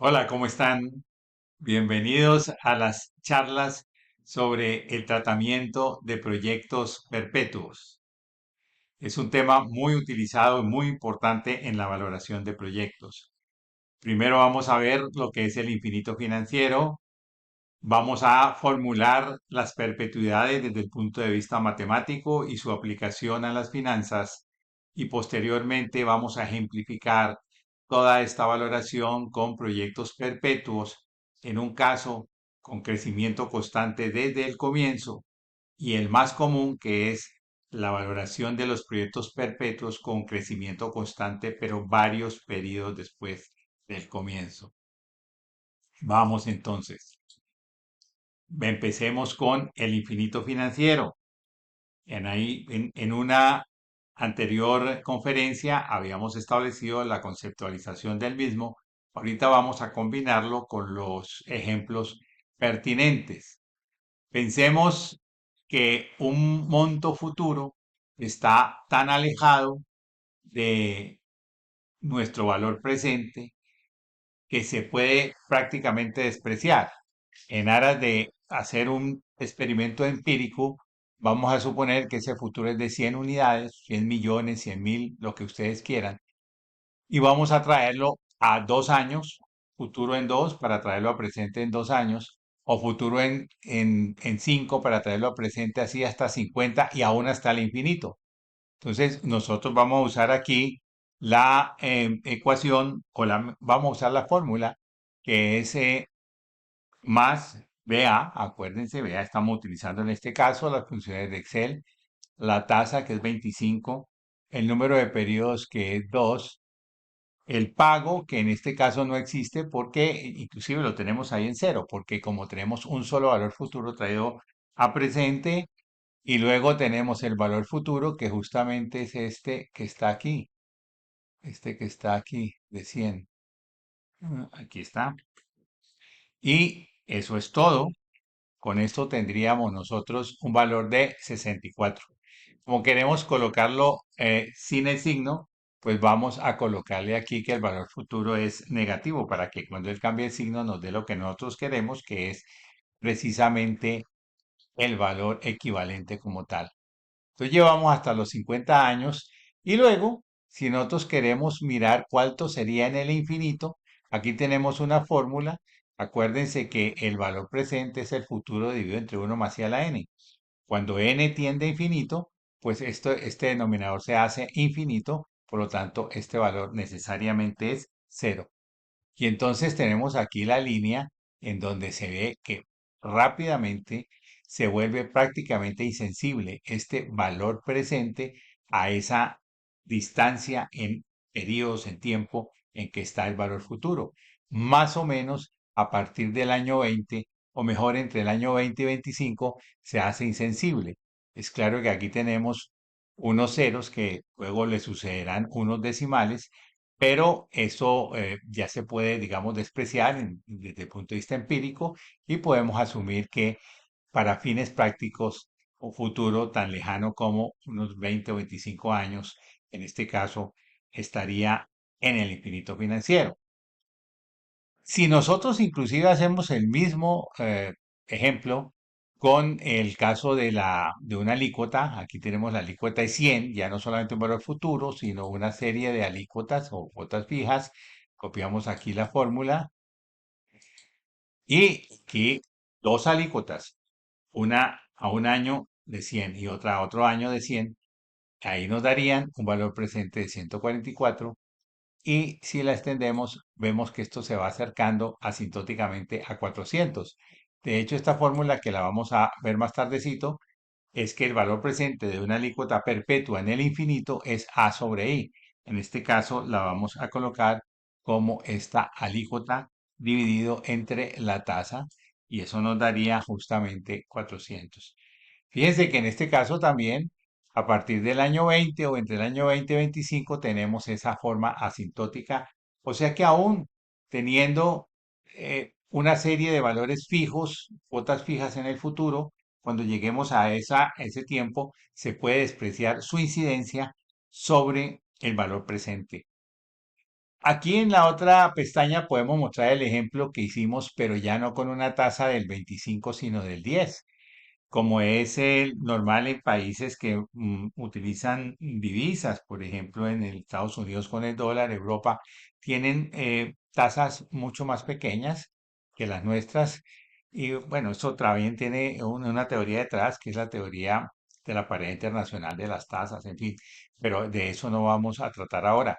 Hola, ¿cómo están? Bienvenidos a las charlas sobre el tratamiento de proyectos perpetuos. Es un tema muy utilizado y muy importante en la valoración de proyectos. Primero vamos a ver lo que es el infinito financiero. Vamos a formular las perpetuidades desde el punto de vista matemático y su aplicación a las finanzas. Y posteriormente vamos a ejemplificar toda esta valoración con proyectos perpetuos, en un caso con crecimiento constante desde el comienzo y el más común que es la valoración de los proyectos perpetuos con crecimiento constante, pero varios periodos después del comienzo. Vamos entonces. Empecemos con el infinito financiero. En una anterior conferencia habíamos establecido la conceptualización del mismo. Ahorita vamos a combinarlo con los ejemplos pertinentes. Pensemos que un monto futuro está tan alejado de nuestro valor presente que se puede prácticamente despreciar. En aras de hacer un experimento empírico, vamos a suponer que ese futuro es de 100 unidades, 100 millones, 100.000, lo que ustedes quieran, y vamos a traerlo a 2 años, futuro en dos para traerlo a presente en 2 años, o futuro en cinco para traerlo a presente así hasta 50 y aún hasta el infinito. Entonces, nosotros vamos a usar aquí la ecuación vamos a usar la fórmula que es más BA, acuérdense, BA estamos utilizando en este caso las funciones de Excel, la tasa que es 25, el número de periodos que es 2, el pago que en este caso no existe porque inclusive lo tenemos ahí en cero, porque como tenemos un solo valor futuro traído a presente y luego tenemos el valor futuro que justamente es este que está aquí de 100. Aquí está. Y eso es todo. Con esto tendríamos nosotros un valor de 64. Como queremos colocarlo sin el signo, pues vamos a colocarle aquí que el valor futuro es negativo para que cuando él cambie el signo nos dé lo que nosotros queremos, que es precisamente el valor equivalente como tal. Entonces llevamos hasta los 50 años y luego, si nosotros queremos mirar cuánto sería en el infinito, aquí tenemos una fórmula. Acuérdense que el valor presente es el futuro dividido entre uno más i a la n. Cuando n tiende a infinito, pues este denominador se hace infinito, por lo tanto, este valor necesariamente es cero. Y entonces tenemos aquí la línea en donde se ve que rápidamente se vuelve prácticamente insensible este valor presente a esa distancia en periodos en tiempo en que está el valor futuro. Más o menos a partir del año 20, o mejor entre el año 20 y 25, se hace insensible. Es claro que aquí tenemos unos ceros que luego le sucederán unos decimales, pero eso ya se puede, digamos, despreciar desde el punto de vista empírico y podemos asumir que para fines prácticos un futuro tan lejano como unos 20 o 25 años, en este caso, estaría en el infinito financiero. Si nosotros inclusive hacemos el mismo ejemplo con el caso de una alícuota, aquí tenemos la alícuota de 100, ya no solamente un valor futuro, sino una serie de alícuotas o cuotas fijas. Copiamos aquí la fórmula y aquí dos alícuotas, una a un año de 100 y otra a otro año de 100. Ahí nos darían un valor presente de 144 y si la extendemos, vemos que esto se va acercando asintóticamente a 400. De hecho, esta fórmula que la vamos a ver más tardecito es que el valor presente de una alícuota perpetua en el infinito es a sobre i. En este caso, la vamos a colocar como esta alícuota dividido entre la tasa y eso nos daría justamente 400. Fíjense que en este caso también, a partir del año 20 o entre el año 20 y 25, tenemos esa forma asintótica. O sea que aún teniendo una serie de valores fijos, cuotas fijas en el futuro, cuando lleguemos ese tiempo, se puede despreciar su incidencia sobre el valor presente. Aquí en la otra pestaña podemos mostrar el ejemplo que hicimos, pero ya no con una tasa del 25, sino del 10, como es el normal en países que utilizan divisas, por ejemplo, en el Estados Unidos con el dólar, Europa, tienen tasas mucho más pequeñas que las nuestras. Y bueno, esto también tiene una teoría detrás, que es la teoría de la paridad internacional de las tasas, en fin, pero de eso no vamos a tratar ahora.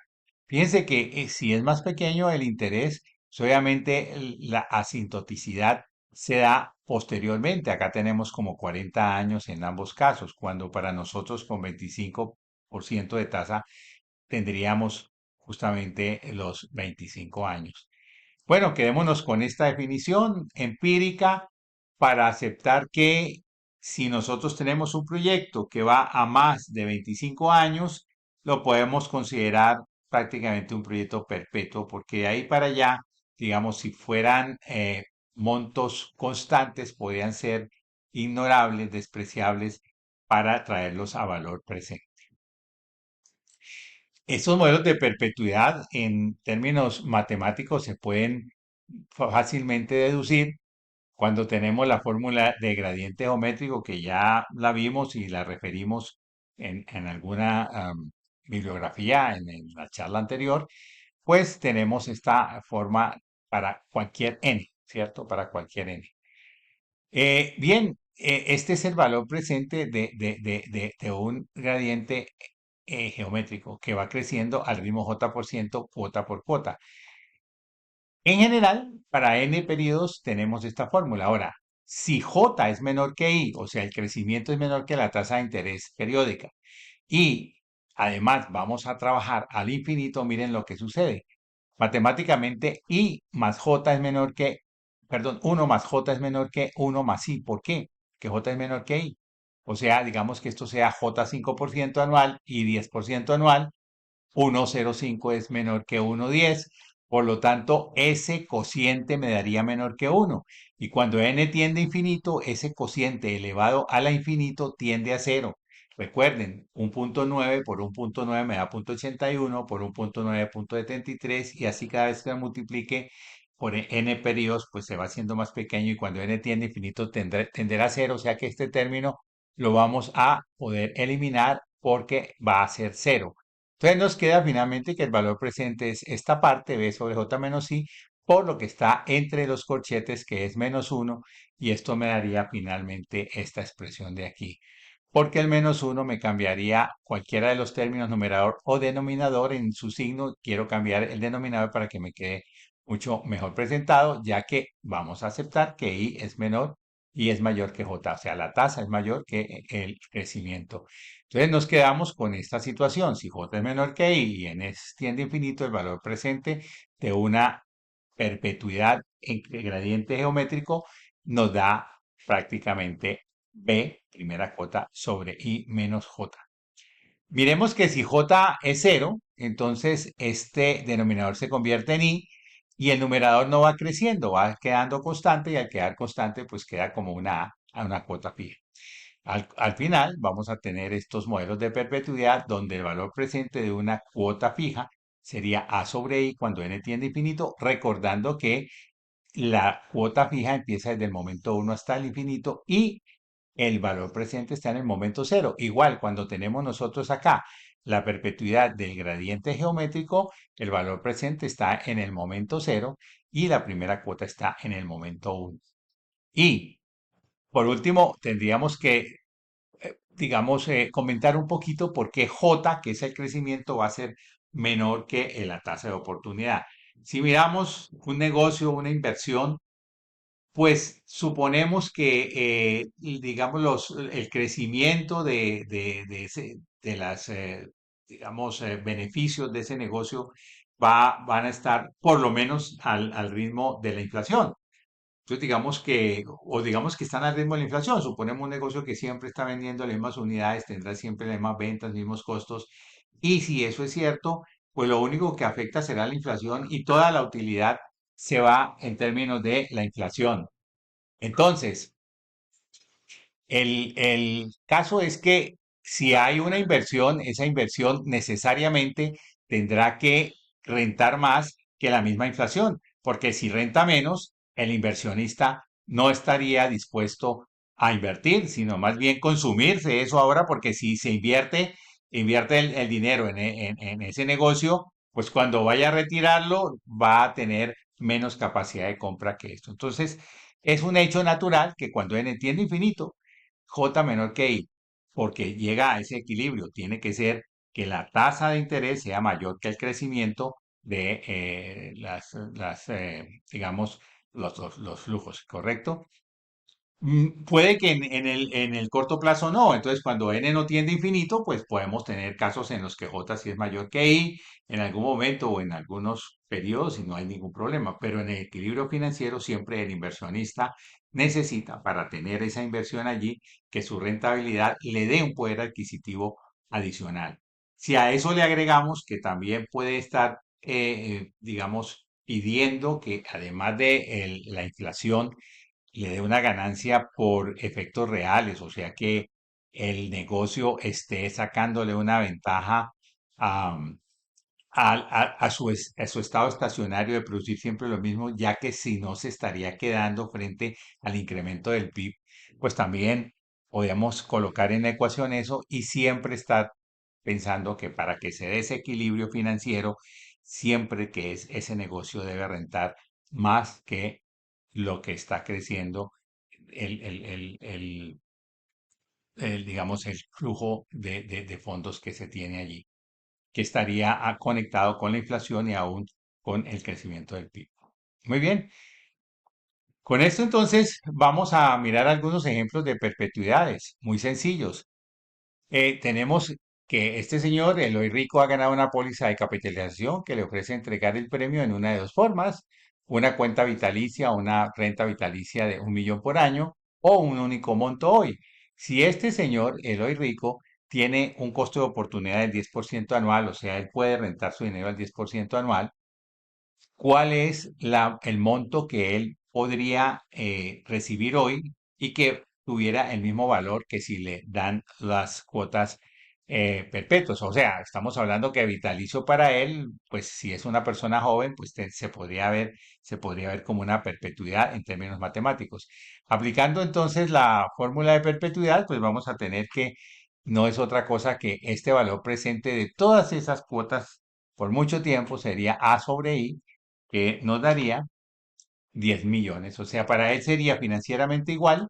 Fíjense que si es más pequeño el interés, pues obviamente la asintoticidad se da posteriormente. Acá tenemos como 40 años en ambos casos, cuando para nosotros con 25% de tasa tendríamos justamente los 25 años. Bueno, quedémonos con esta definición empírica para aceptar que si nosotros tenemos un proyecto que va a más de 25 años, lo podemos considerar prácticamente un proyecto perpetuo, porque de ahí para allá, digamos, si fueran montos constantes, podrían ser ignorables, despreciables para traerlos a valor presente. Estos modelos de perpetuidad en términos matemáticos se pueden fácilmente deducir cuando tenemos la fórmula de gradiente geométrico que ya la vimos y la referimos en alguna bibliografía en la charla anterior, pues tenemos esta forma para cualquier n, ¿cierto? Para cualquier n. Bien, este es el valor presente de un gradiente geométrico que va creciendo al ritmo j por ciento, cuota por cuota. En general, para n periodos tenemos esta fórmula. Ahora, si j es menor que i, o sea, el crecimiento es menor que la tasa de interés periódica, y además vamos a trabajar al infinito, miren lo que sucede. Matemáticamente, i más j es menor que, perdón, uno más j es menor que uno más i. ¿Por qué? Que j es menor que i. O sea, digamos que esto sea j 5% anual y 10% anual, 1,05 es menor que 1,10, por lo tanto, ese cociente me daría menor que 1. Y cuando n tiende a infinito, ese cociente elevado a la infinito tiende a cero. Recuerden, un punto 9 por un punto 9 me da punto 81, por un punto 9 punto 73, y así cada vez que me multiplique por n periodos, pues se va haciendo más pequeño, y cuando n tiende a infinito tenderá a cero, o sea que este término lo vamos a poder eliminar porque va a ser cero. Entonces nos queda finalmente que el valor presente es esta parte b sobre j menos i, por lo que está entre los corchetes, que es menos 1, y esto me daría finalmente esta expresión de aquí. Porque el menos 1 me cambiaría cualquiera de los términos, numerador o denominador, en su signo. Quiero cambiar el denominador para que me quede mucho mejor presentado, ya que vamos a aceptar que i es menor y es mayor que j, o sea, la tasa es mayor que el crecimiento. Entonces nos quedamos con esta situación. Si j es menor que i y n tiende a infinito, el valor presente de una perpetuidad en gradiente geométrico nos da prácticamente b, primera cuota, sobre i menos j. Miremos que si j es cero, entonces este denominador se convierte en i y el numerador no va creciendo, va quedando constante, y al quedar constante, pues queda como una a, una cuota fija. Al final vamos a tener estos modelos de perpetuidad donde el valor presente de una cuota fija sería a sobre i cuando n tiende a infinito, recordando que la cuota fija empieza desde el momento 1 hasta el infinito y el valor presente está en el momento cero. Igual, cuando tenemos nosotros acá la perpetuidad del gradiente geométrico, el valor presente está en el momento cero y la primera cuota está en el momento 1. Y por último, tendríamos que, digamos, comentar un poquito por qué J, que es el crecimiento, va a ser menor que la tasa de oportunidad. Si miramos un negocio, una inversión, pues suponemos que, digamos, el crecimiento de las, digamos, beneficios de ese negocio van a estar por lo menos al ritmo de la inflación. Entonces, digamos que están al ritmo de la inflación. Suponemos un negocio que siempre está vendiendo las mismas unidades, tendrá siempre las mismas ventas, mismos costos. Y si eso es cierto, pues lo único que afecta será la inflación y toda la utilidad se va en términos de la inflación. Entonces, el caso es que si hay una inversión, esa inversión necesariamente tendrá que rentar más que la misma inflación, porque si renta menos, el inversionista no estaría dispuesto a invertir, sino más bien consumirse eso ahora, porque si se invierte el dinero en ese negocio, pues cuando vaya a retirarlo va a tener menos capacidad de compra que esto. Entonces, es un hecho natural que cuando en el tiempo infinito, J menor que I, porque llega a ese equilibrio, tiene que ser que la tasa de interés sea mayor que el crecimiento de digamos, los flujos, ¿correcto? Puede que en el corto plazo no. Entonces, cuando n no tiende a infinito, pues podemos tener casos en los que j sí es mayor que i en algún momento o en algunos periodos y no hay ningún problema. Pero en el equilibrio financiero, siempre el inversionista necesita, para tener esa inversión allí, que su rentabilidad le dé un poder adquisitivo adicional. Si a eso le agregamos que también puede estar, digamos, pidiendo que además de la inflación, le dé una ganancia por efectos reales, o sea que el negocio esté sacándole una ventaja a, a su estado estacionario de producir siempre lo mismo, ya que si no se estaría quedando frente al incremento del PIB, pues también podemos colocar en la ecuación eso y siempre estar pensando que para que se dé ese equilibrio financiero, siempre que ese negocio debe rentar más que lo que está creciendo digamos, el flujo de fondos que se tiene allí, que estaría conectado con la inflación y aún con el crecimiento del PIB. Muy bien, con esto entonces vamos a mirar algunos ejemplos de perpetuidades muy sencillos. Tenemos que este señor, Eloy Rico, ha ganado una póliza de capitalización que le ofrece entregar el premio en una de dos formas: una cuenta vitalicia, una renta vitalicia de 1 millón por año o un único monto hoy. Si este señor, Eloy Rico, tiene un costo de oportunidad del 10% anual, o sea, él puede rentar su dinero al 10% anual, ¿cuál es el monto que él podría recibir hoy y que tuviera el mismo valor que si le dan las cuotas perpetuas? O sea, estamos hablando que vitalicio para él, pues si es una persona joven, pues se podría ver como una perpetuidad en términos matemáticos. Aplicando entonces la fórmula de perpetuidad, pues vamos a tener que no es otra cosa que este valor presente de todas esas cuotas por mucho tiempo sería A sobre I, que nos daría 10 millones. O sea, para él sería financieramente igual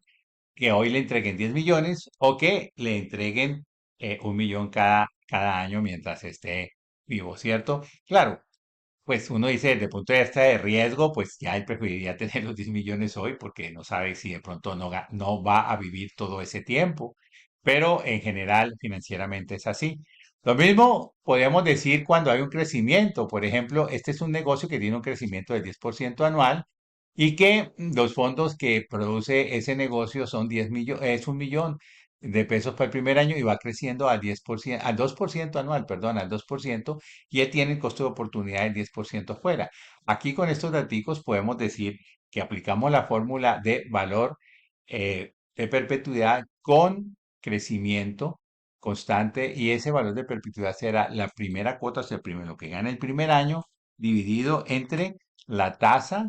que hoy le entreguen 10 millones o que le entreguen 1 millón cada año mientras esté vivo, ¿cierto? Claro, pues uno dice desde el punto de vista de riesgo, pues ya él preferiría tener los 10 millones hoy porque no sabe si de pronto no va a vivir todo ese tiempo. Pero en general, financieramente es así. Lo mismo podríamos decir cuando hay un crecimiento. Por ejemplo, este es un negocio que tiene un crecimiento del 10% anual y que los fondos que produce ese negocio son 10 millones, es 1 millón de pesos para el primer año y va creciendo al 10%, al 2% anual, perdón, al 2%, y él tiene el costo de oportunidad del 10% fuera. Aquí con estos datos podemos decir que aplicamos la fórmula de valor de perpetuidad con crecimiento constante y ese valor de perpetuidad será la primera cuota, o sea, lo que gana el primer año dividido entre la tasa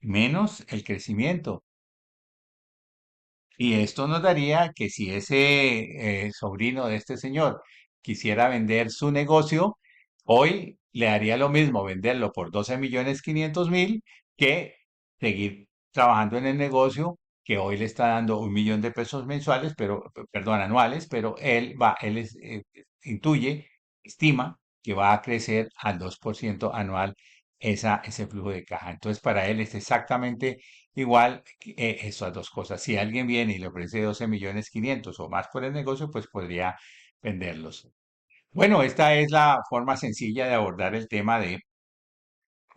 menos el crecimiento. Y esto nos daría que si ese sobrino de este señor quisiera vender su negocio, hoy le haría lo mismo venderlo por 12.500.000 que seguir trabajando en el negocio que hoy le está dando 1 millón de pesos mensuales, pero, perdón, anuales, pero intuye, estima que va a crecer al 2% anual ese flujo de caja. Entonces, para él es exactamente igual esas dos cosas. Si alguien viene y le ofrece 12.500.000 o más por el negocio, pues podría venderlos. Bueno, esta es la forma sencilla de abordar el tema de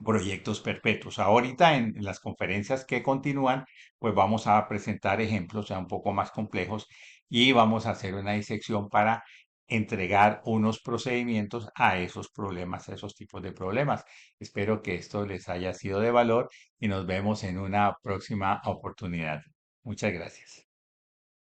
proyectos perpetuos. Ahorita en las conferencias que continúan, pues vamos a presentar ejemplos ya un poco más complejos y vamos a hacer una disección para entregar unos procedimientos a esos problemas, a esos tipos de problemas. Espero que esto les haya sido de valor y nos vemos en una próxima oportunidad. Muchas gracias.